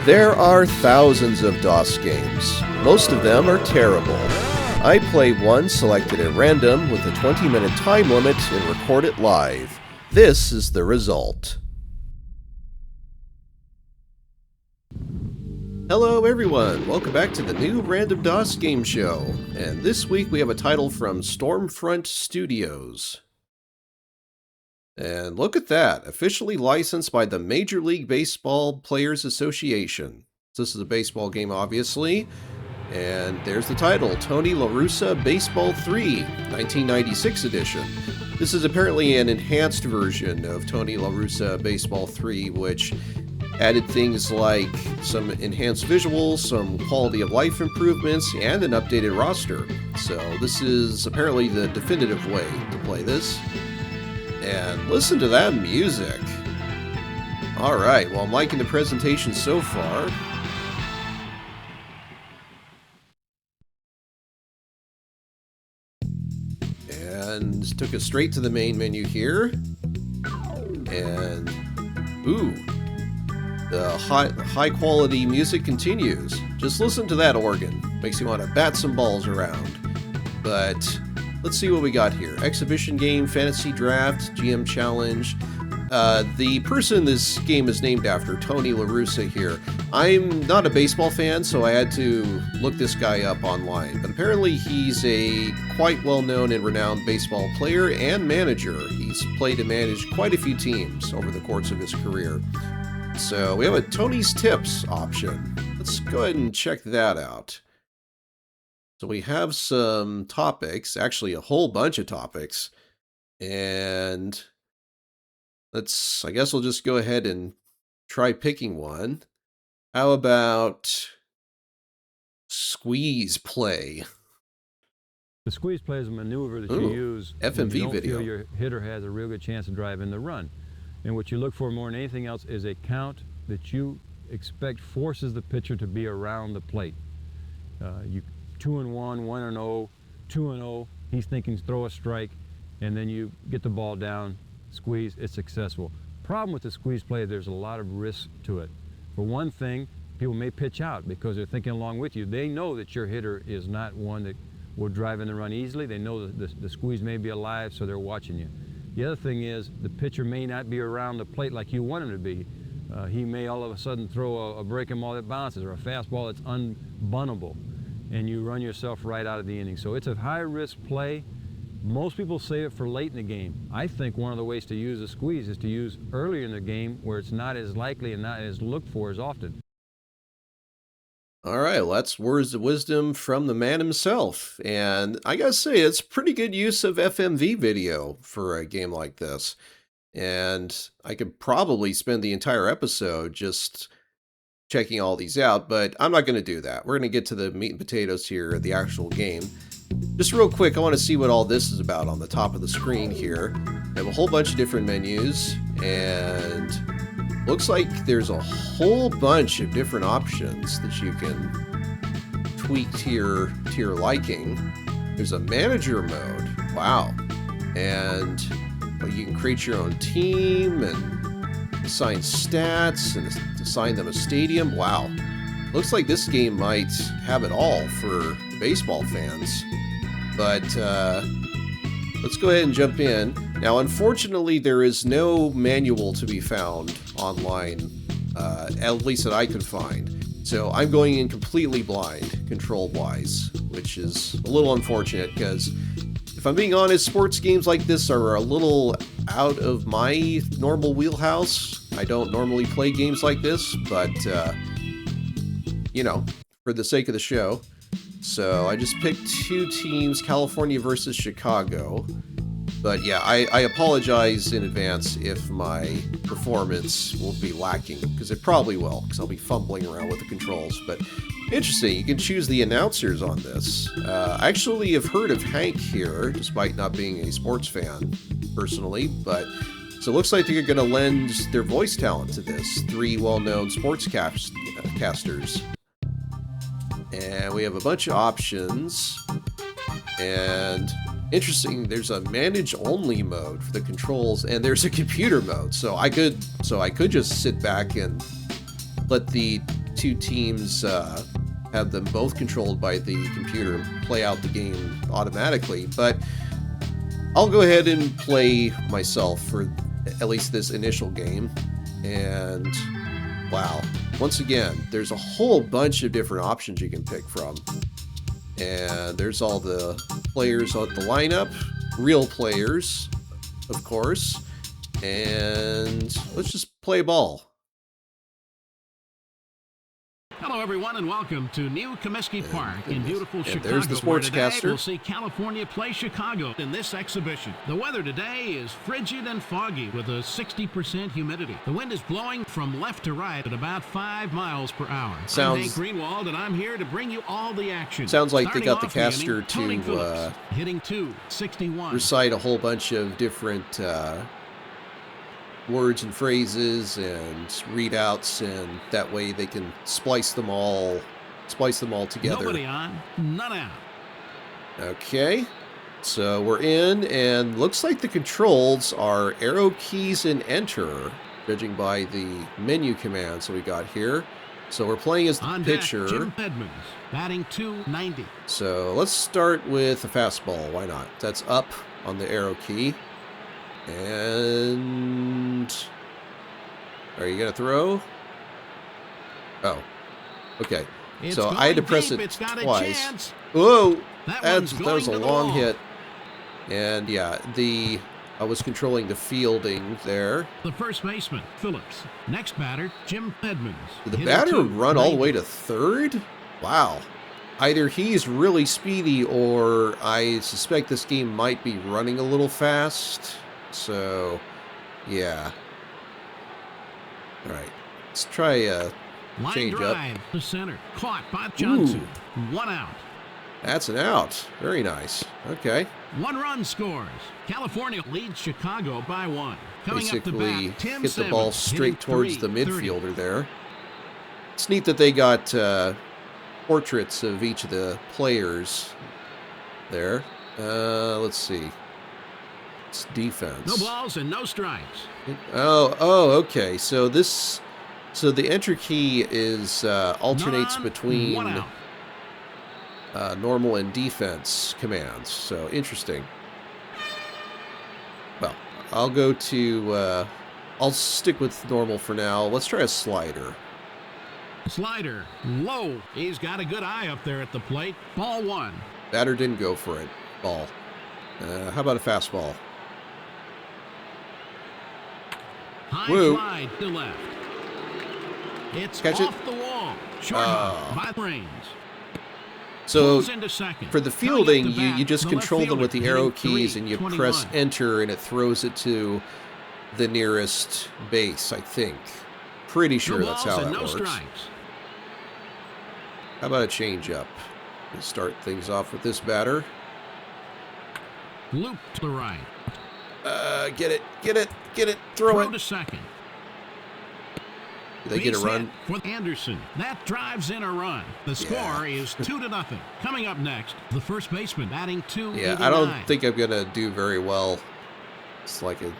There are thousands of DOS games. Most of them are terrible. I play one selected at random with a 20-minute time limit and record it live. This is the result. Hello everyone, welcome back to the new Random DOS Game Show. And this week we have a title from Stormfront Studios. And look at that, officially licensed by the Major League Baseball Players Association. This is a baseball game, obviously. And there's the title, Tony La Russa Baseball 3, 1996 edition. This is apparently an enhanced version of Tony La Russa Baseball 3, which added things like some enhanced visuals, some quality of life improvements, and an updated roster. So this is apparently the definitive way to play this. And listen to that music. Alright, well, I'm liking the presentation so far. And took us straight to the main menu here. And, ooh, the high quality music continues. Just listen to that organ. Makes you want to bat some balls around. But let's see what we got here. Exhibition game, fantasy draft, GM challenge. The person this game is named after, Tony La Russa here. I'm not a baseball fan, so I had to look this guy up online. But apparently he's a quite well-known and renowned baseball player and manager. He's played and managed quite a few teams over the course of his career. So we have a Tony's Tips option. Let's go ahead and check that out. So we have some topics, actually a whole bunch of topics, and I guess we'll just go ahead and try picking one. How about squeeze play? The squeeze play is a maneuver that you use FMV when you don't video. feel your hitter has a real good chance of driving the run. And what you look for more than anything else is a count that you expect forces the pitcher to be around the plate. 2-1, 1-0, 2-0. He's thinking throw a strike, and then you get the ball down, squeeze, it's successful. Problem with the squeeze play, there's a lot of risk to it. For one thing, people may pitch out because they're thinking along with you. They know that your hitter is not one that will drive in the run easily. They know that the squeeze may be alive, so they're watching you. The other thing is the pitcher may not be around the plate like you want him to be. He may all of a sudden throw a breaking ball that bounces or a fastball that's unbuntable, and you run yourself right out of the inning. So it's a high-risk play. Most people save it for late in the game. I think one of the ways to use a squeeze is to use earlier in the game where it's not as likely and not as looked for as often. All right, well, that's words of wisdom from the man himself. And I gotta say, it's pretty good use of FMV video for a game like this. And I could probably spend the entire episode just checking all these out, but I'm not going to do that. We're going to get to the meat and potatoes here, the actual game. Just real quick, I want to see what all this is about on the top of the screen here. I have a whole bunch of different menus, and looks like there's a whole bunch of different options that you can tweak to your liking. There's a manager mode. Wow. And you can create your own team and assign stats and assign them a stadium. Wow. Looks like this game might have it all for baseball fans. But let's go ahead and jump in. Now, unfortunately, there is no manual to be found online, at least that I could find. So I'm going in completely blind, control-wise, which is a little unfortunate because, if I'm being honest, sports games like this are a little out of my normal wheelhouse. I don't normally play games like this, but, you know, for the sake of the show. So I just picked two teams, California versus Chicago. But yeah, I apologize in advance if my performance will be lacking, because it probably will, because I'll be fumbling around with the controls. But interesting, you can choose the announcers on this. I actually have heard of Hank here, despite not being a sports fan, personally. But so it looks like they're going to lend their voice talent to this. Three well-known sportscasters. And we have a bunch of options. And interesting, there's a manage only mode for the controls, and there's a computer mode. So I could just sit back and let the two teams have them both controlled by the computer and play out the game automatically, but I'll go ahead and play myself for at least this initial game. And wow, once again, there's a whole bunch of different options you can pick from. And there's all the players on the lineup, real players, of course. And let's just play ball. Hello, everyone, and welcome to New Comiskey Park in beautiful Chicago. There's the sportscaster. Today we'll see California play Chicago in this exhibition. The weather today is frigid and foggy with a 60% humidity. The wind is blowing from left to right at about 5 miles per hour. I'm Hank Greenwald, and I'm here to bring you all the action. Sounds like Starting they got the off caster inning, to hitting 261. recite a whole bunch of different words and phrases and readouts, and that way they can splice them all together. Nobody on, none out. Okay, so we're in, and looks like the controls are arrow keys and enter, judging by the menu commands that we got here. So we're playing as the on pitcher. Deck, Jim Edmonds, batting .290. So let's start with a fastball. Why not? That's up on the arrow key. And are you gonna throw? Oh, okay. So I had to press it twice. Whoa, that was a long hit. And yeah, I was controlling the fielding there. The first baseman, Phillips. Next batter, Jim Edmonds. Did the batter run all the way to third? Wow. Either he's really speedy, or I suspect this game might be running a little fast. So, yeah. All right, let's try a changeup. To center, caught by Johnson. Ooh. 1 out. That's an out. Very nice. Okay. 1 run scores. California leads Chicago by 1. Coming Basically, up to bat, Tim hit the ball straight towards the 330. midfielder there. It's neat that they got portraits of each of the players there. Let's see. It's defense. No balls and no strikes. Oh, okay. So the enter key is alternates between normal and defense commands. So interesting. Well, I'll go to I'll stick with normal for now. Let's try a slider. Slider low. He's got a good eye up there at the plate. Ball 1. Batter didn't go for it. Ball. How about a fastball? High slide to left. It's catch off it. The wall. Short by brains. So into second. For the fielding, you just control them with the arrow keys, and you press enter, and it throws it to the nearest base, I think. Pretty sure that's how that works. Strikes. How about a changeup? We'll start things off with this batter. Loop to the right. Get it, throw it. To second. Do they get a run? For Anderson. That drives in a run. The score is 2-0. Coming up next, the first baseman batting .289. Yeah, I don't think I'm going to do very well. It's like I'm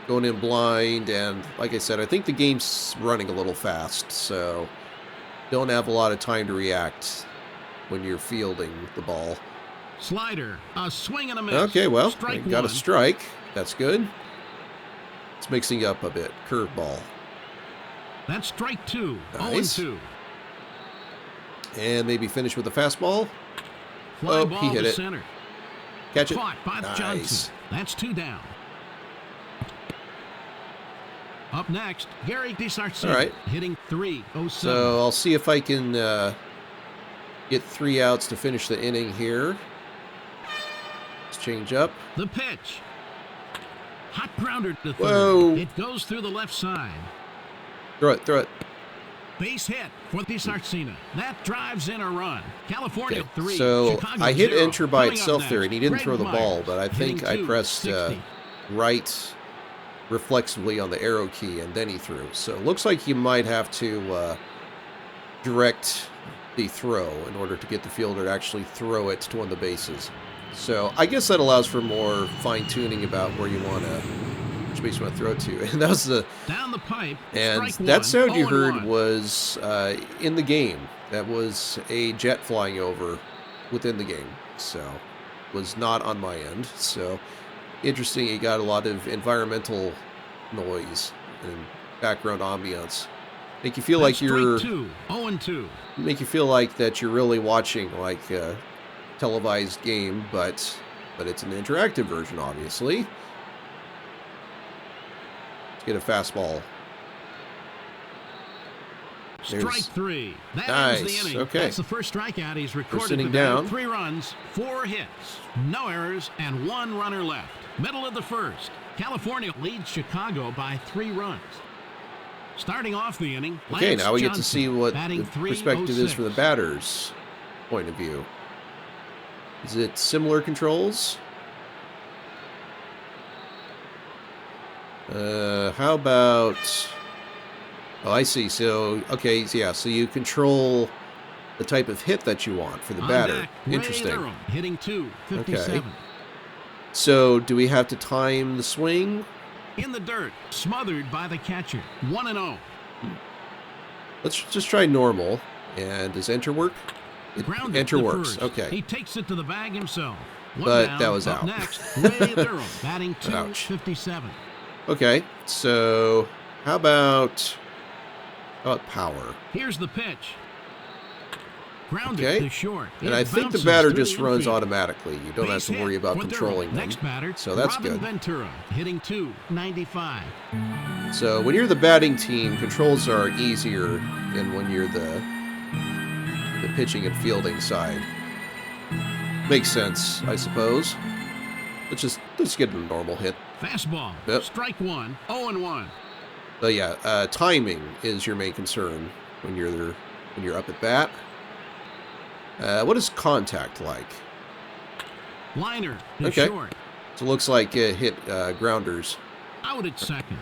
going in blind, and like I said, I think the game's running a little fast, so don't have a lot of time to react when you're fielding the ball. Slider, a swing and a miss. Okay, well, strike got one. a strike. That's good. It's mixing up a bit. Curveball. That's strike 2. Nice. 0-2. And maybe finish with a fastball. Fly ball he hit to it. Center. Catch it. Caught by Nice. Johnson. That's 2 down. Up next, Gary DeSarcini. All right. Hitting .307. So I'll see if I can get 3 outs to finish the inning here. Let's change up. The pitch. Hot grounder to third. Whoa. It goes through the left side. Throw it. Base hit for DeSarcini. That drives in a run. California 3. So Chicago I hit 0. enter by Coming up itself next, there, and he didn't Greg throw the ball, Myers, but I think I hitting pressed 260. right reflexively on the arrow key, and then he threw. So it looks like you might have to direct the throw in order to get the fielder to actually throw it to one of the bases. So I guess that allows for more fine-tuning about where you want to which makes me want to throw it to you. And that was the Down the pipe. and Strike that one, sound you heard 0-1. was in the game. That was a jet flying over within the game, so was not on my end. So interesting. You got a lot of environmental noise and background ambience. Make you feel like you're Strike two, 0-2. make you feel like that you're really watching like a televised game, but it's an interactive version, obviously. Let's get a fastball. Strike three. That Nice. ends the inning. Okay. That's the first strikeout he's recorded sitting today. down. 3 runs, 4 hits, no errors, and 1 runner left. Middle of the first. California leads Chicago by 3 runs. Starting off the inning, Okay, Lance now we get to Johnson, see what batting the perspective is from the 306. batter's point of view. Is it similar controls? How about... Oh, I see. So, okay, yeah, so you control the type of hit that you want for the On batter. deck, Ray Interesting. Durham, hitting 257. Okay. So, do we have to time the swing? In the dirt, smothered by the catcher. 1-0. Let's just try normal. And does enter work? Grounded Enter to works. first. Okay. He takes it to the bag himself. One But down. that was Up out. Next, Ray Durham batting Ouch. 257. Okay, so how about power? Here's the pitch. Grounded Okay. to short. And It I think the bounces batter through just the runs infield. automatically. You don't have Base to worry hit about for Durham. controlling them. Next batter, So that's Robin good. Ventura hitting 295. So when you're the batting team, controls are easier than when you're the pitching and fielding side. Makes sense, I suppose. Let's get a normal hit. Fastball. Yep. Strike one. 0-1. But yeah, timing is your main concern when you're up at bat. What is contact like? Liner to Okay. short. So it looks like it hit grounders. Out at second.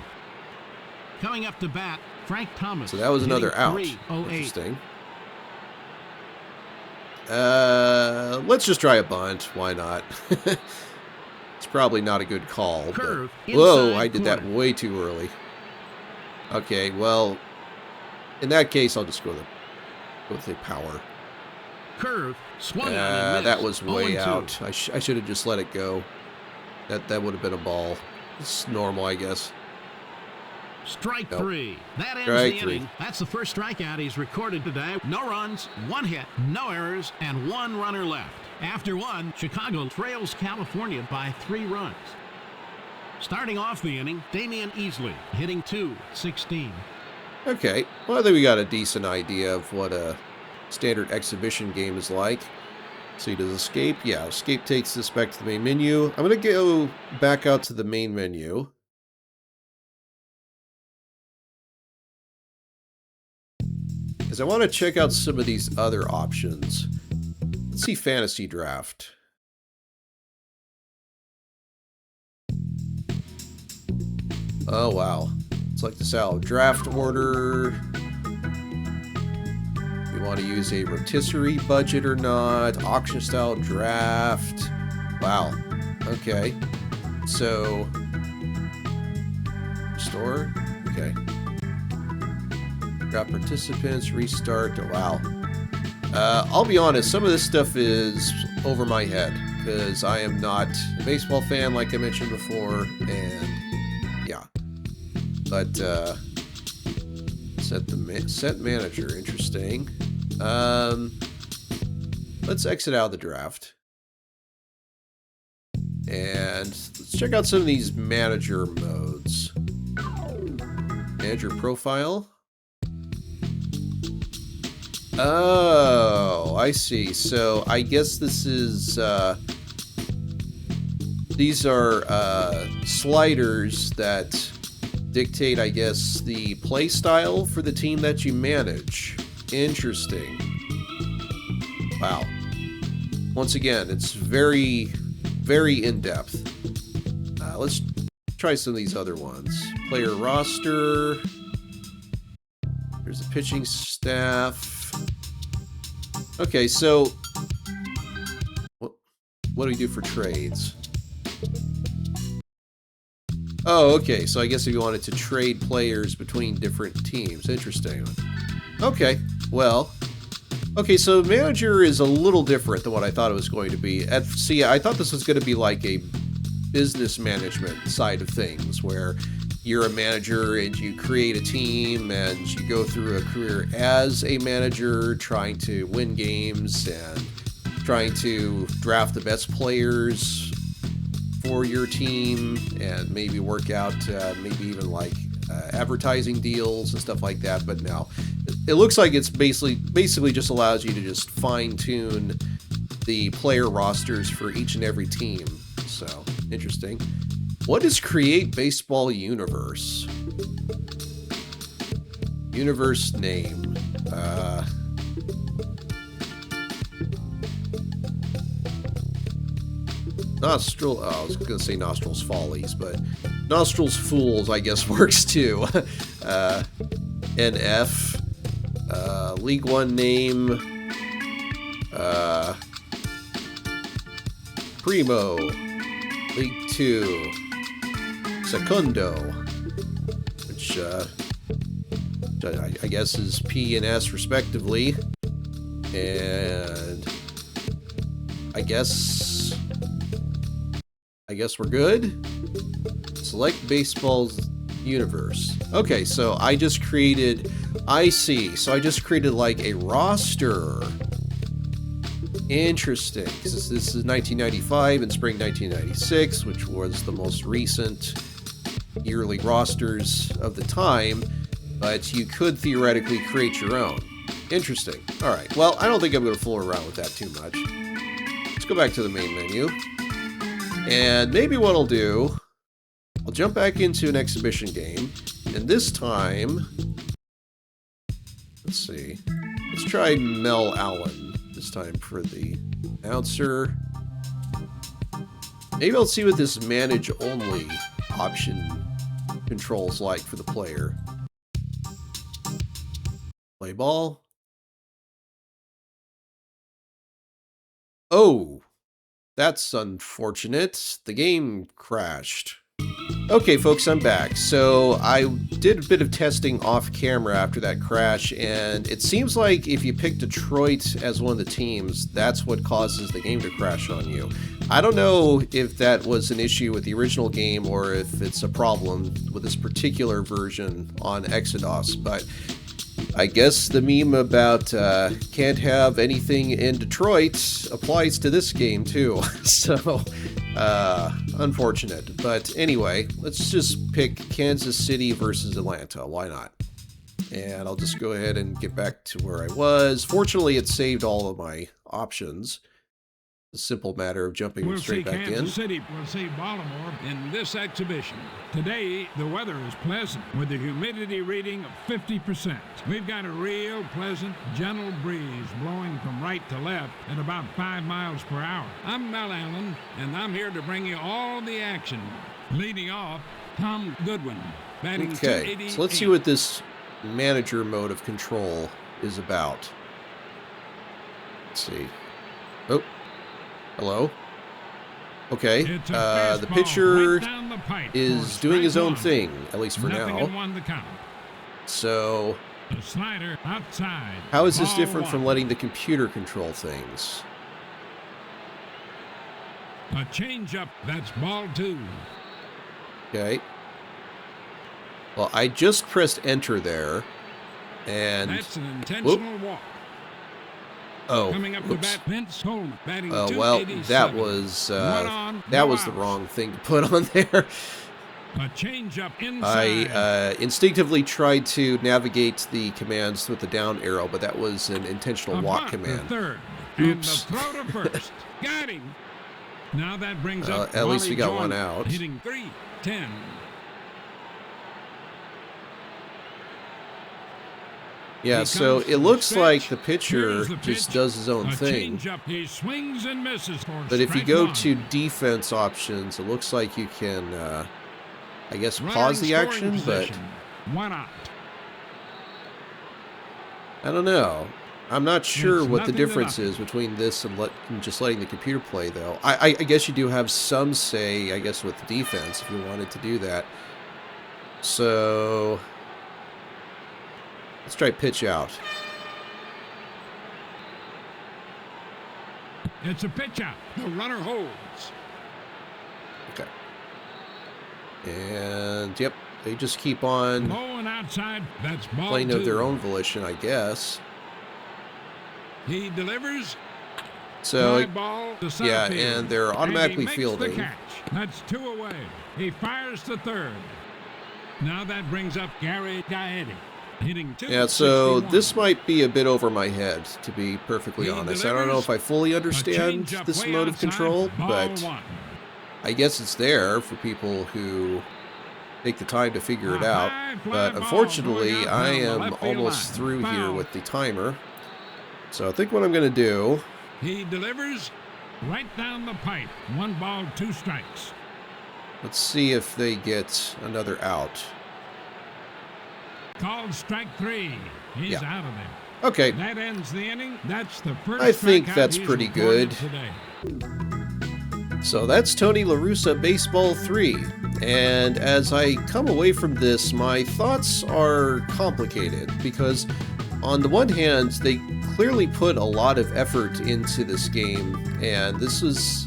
Coming up to bat, Frank Thomas. So that was hitting another out. 308. Interesting. Let's just try a bunt. Why not? It's probably not a good call. But... Curve. Whoa, inside I did that corner. way too early. Okay, well, in that case, I'll just go with the power. Curve. Swung on and missed. That was way 0-2. out. I should have just let it go. That would have been a ball. It's normal, I guess. Strike Nope. 3. That ends Strike the 3. inning. That's the first strikeout he's recorded today. No runs, 1 hit, no errors, and 1 runner left. After 1, Chicago trails California by 3 runs. Starting off the inning, Damian Easley hitting 216. Okay, well, I think we got a decent idea of what a standard exhibition game is like. See, does escape? Yeah, escape takes us back to the main menu. I'm going to go back out to the main menu. Because I want to check out some of these other options. Let's see fantasy draft. Oh, wow. It's like this out. Draft order. We want to use a rotisserie budget or not. Auction style draft. Wow. Okay. So. Restore. Okay. Got participants. Restart. Oh, wow. I'll be honest. Some of this stuff is over my head. Because I am not a baseball fan like I mentioned before. And yeah. But, set manager, interesting. Let's exit out of the draft. And let's check out some of these manager modes. Manager profile. Oh, I see. So I guess this is, these are, sliders that dictate, I guess, the play style for the team that you manage. Interesting. Wow. Once again, it's very, very in-depth. Let's try some of these other ones. Player roster. There's the pitching staff. Okay, so what do we do for trades? Oh, okay. So I guess if you wanted to trade players between different teams. Interesting. Okay. Well, okay, so manager is a little different than what I thought it was going to be. See, I thought this was going to be like a business management side of things, where you're a manager and you create a team and you go through a career as a manager, trying to win games and trying to draft the best players for your team and maybe work out maybe even like advertising deals and stuff like that. But no, it looks like it's basically just allows you to just fine-tune the player rosters for each and every team. So interesting. What is Create Baseball Universe? Universe name. Nostril. Oh, I was gonna say Nostril's Follies, but Nostril's Fools, I guess, works too. NF. League One name. Primo. League Two. Secundo. Which I guess is P and S respectively. And I guess we're good. Select Baseball's Universe. Okay, so I just created, I see. So I just created like a roster. Interesting. This is 1995 and spring 1996, which was the most recent yearly rosters of the time, but you could theoretically create your own. Interesting. All right. Well, I don't think I'm going to fool around with that too much. Let's go back to the main menu. And maybe what I'll do, I'll jump back into an exhibition game, and this time, let's see, let's try Mel Allen this time for the announcer. Maybe I'll see what this manage only option controls like for the player. Play ball. Oh, that's unfortunate. The game crashed. Okay, folks, I'm back. So I did a bit of testing off camera after that crash, and it seems like if you pick Detroit as one of the teams, that's what causes the game to crash on you. I don't know if that was an issue with the original game or if it's a problem with this particular version on Exodus, but I guess the meme about can't have anything in Detroit applies to this game too. So, unfortunate. But anyway, let's just pick Kansas City versus Atlanta. Why not? And I'll just go ahead and get back to where I was. Fortunately, it saved all of my options. A simple matter of jumping straight back in. Kansas City will see Baltimore in this exhibition. Today, the weather is pleasant with a humidity reading of 50%. We've got a real pleasant, gentle breeze blowing from right to left at about 5 miles per hour. I'm Mel Allen, and I'm here to bring you all the action. Leading off, Tom Goodwin, batting Okay, so let's see what this manager mode of control is about. Let's see. Oh. Hello? Okay, the pitcher is doing his own thing, at least for now. So, how is this different from letting the computer control things? A changeup, that's ball 2. Okay. Well, I just pressed enter there, and... That's an intentional walk. Oh, coming up to bat, Vince Coleman, batting well, that was the wrong thing to put on there. A change-up inside. I instinctively tried to navigate the commands with the down arrow, but that was an intentional walk command. Third, Oops. and the throw to first. Got him. Now that brings up at least Wally we got Joyner, one out. hitting 3-10. Yeah, so it looks like the pitcher just does his own thing. He swings and misses. But if you go to defense options, it looks like you can, I guess, pause the action, but why not? I don't know. I'm not sure It's what the nothing to difference nothing. is between this and just letting the computer play, though. I guess you do have some say, I guess, with the defense if you wanted to do that. So let's try pitch out. It's a pitch out. The runner holds. Okay. And, yep, they just keep on Low and outside. That's ball playing of 2. their own volition, I guess. He delivers. So, Fly ball to center yeah, field. and they're automatically And he makes the fielding. catch. That's 2 away. He fires to third. Now that brings up Gary Gaetti, hitting 261. Yeah, so this might be a bit over my head, to be perfectly He honest. I don't know if I fully understand changeup this way mode of outside, control, ball but 1. I guess it's there for people who take the time to figure it A out. high fly But ball unfortunately, going out I down the am left field almost line. through here Foul. with the timer. So I think what I'm going to do, He delivers right down the pipe. 1 ball, 2 strikes. let's see if they get another out. Called strike 3. He's Yeah. out of there. Okay, That ends the inning. That's the first I think strikeout that's he's pretty recorded good. today. so that's Tony La Russa Baseball 3. And as I come away from this, my thoughts are complicated because on the one hand, they clearly put a lot of effort into this game, and this is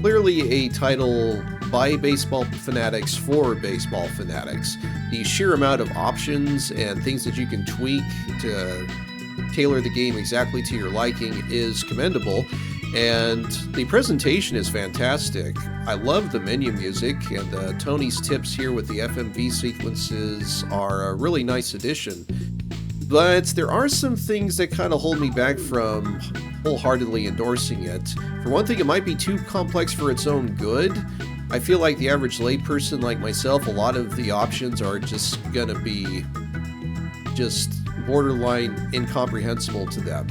clearly a title by baseball fanatics for baseball fanatics. The sheer amount of options and things that you can tweak to tailor the game exactly to your liking is commendable, and the presentation is fantastic. I love the menu music, and Tony's tips here with the FMV sequences are a really nice addition. But there are some things that kind of hold me back from wholeheartedly endorsing it. For one thing, it might be too complex for its own good. I feel like the average layperson like myself, a lot of the options are just gonna be just borderline incomprehensible to them.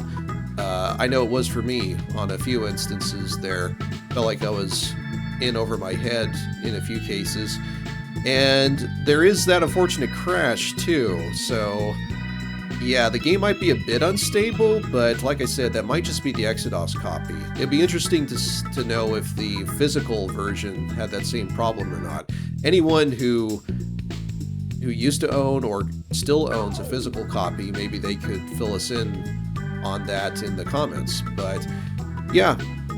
I know it was for me on a few instances there. Felt like I was in over my head in a few cases. And there is that unfortunate crash too, so yeah, the game might be a bit unstable, but like I said, that might just be the Exodus copy. It'd be interesting to know if the physical version had that same problem or not. Anyone who used to own or still owns a physical copy, maybe they could fill us in on that in the comments. But yeah,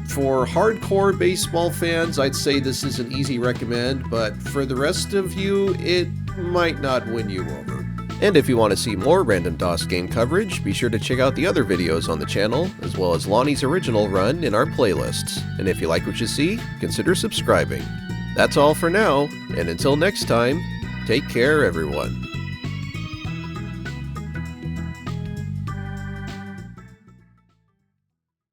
for hardcore baseball fans, I'd say this is an easy recommend, but for the rest of you, it might not win you over. And if you want to see more Random DOS game coverage, be sure to check out the other videos on the channel, as well as Lonnie's original run in our playlists. And if you like what you see, consider subscribing. That's all for now, and until next time, take care everyone.